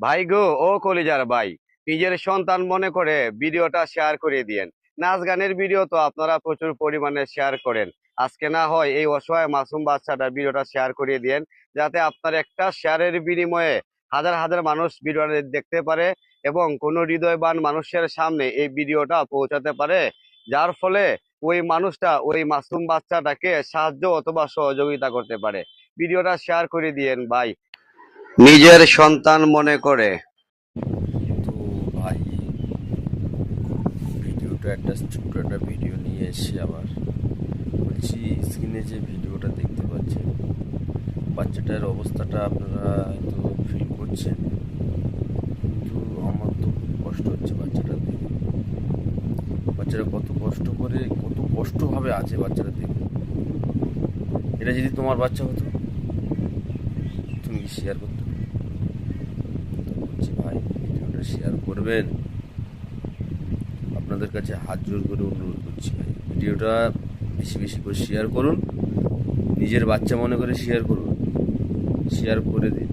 ভাই গো, ও কলিজার ভাই, নিজের সন্তান মনে করে ভিডিওটা শেয়ার করে দিয়েন। নাচ গানের ভিডিও তো আপনারা প্রচুর পরিমাণে শেয়ার করেন। আজকে না হয় এই অসহায় মাসুম বাচ্চাটার ভিডিওটা শেয়ার করে দিয়েন, যাতে আপনার একটা শেয়ারের বিনিময়ে হাজার হাজার মানুষ ভিডিওটা দেখতে পারে এবং কোনো হৃদয়বান মানুষের সামনে এই ভিডিওটা পৌঁছাতে পারে, যার ফলে ওই মানুষটা ওই মাসুম বাচ্চাটাকে সাহায্য অথবা সহযোগিতা করতে পারে। ভিডিওটা শেয়ার করে দিয়েন ভাই, নিজের সন্তান মনে করে। তো ভাই, ভিডিওটা একটা ছোট্ট একটা ভিডিও নিয়ে এসেছি আবার। বলছি, স্ক্রিনে যে ভিডিওটা দেখতে পাচ্ছেন, বাচ্চাটার অবস্থাটা আপনারা হয়তো ফিল করছেন, কিন্তু আমার তো খুব কষ্ট হচ্ছে বাচ্চাটা দেখে। বাচ্চারা কত কষ্ট করে, কত কষ্টভাবে আছে বাচ্চাটা দেখে। এটা যদি তোমার বাচ্চা হতো, তুমি কি শেয়ার করতে? বলছি ভাই, ভিডিওটা শেয়ার করবেন। আপনাদের কাছে হাত জোর করে অনুরোধ করছি ভাই, ভিডিওটা বেশি বেশি করে শেয়ার করুন। নিজের বাচ্চা মনে করে শেয়ার করুন, শেয়ার করে দিন।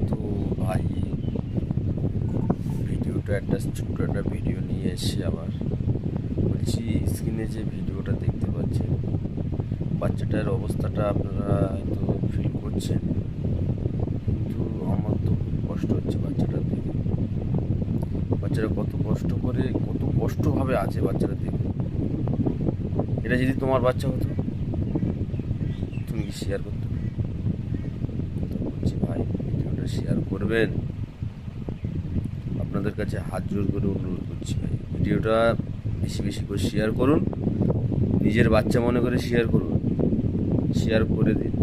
তো ভাই, ভিডিওটা একটা ছোট্ট একটা ভিডিও নিয়ে এসেছি আবার। বলছি, স্ক্রিনে যে ভিডিওটা দেখতে পাচ্ছেন, বাচ্চাটার অবস্থাটা আপনারা হয়তো ফিল করছেন, কিন্তু আমার তো খুব কষ্ট হচ্ছে বাচ্চাটা দেখে। বাচ্চারা কত কষ্ট করে, কত কষ্টভাবে আছে বাচ্চারা দেখে। এটা যদি তোমার বাচ্চা হতো, তুমি কি শেয়ার করতে? বলছি ভাই, ভিডিওটা শেয়ার করবেন। আপনাদের কাছে হাত জোর করে অনুরোধ করছি ভাই, ভিডিওটা বেশি বেশি করে শেয়ার করুন। নিজের বাচ্চা মনে করে শেয়ার করুন, শেয়ার করে দিন।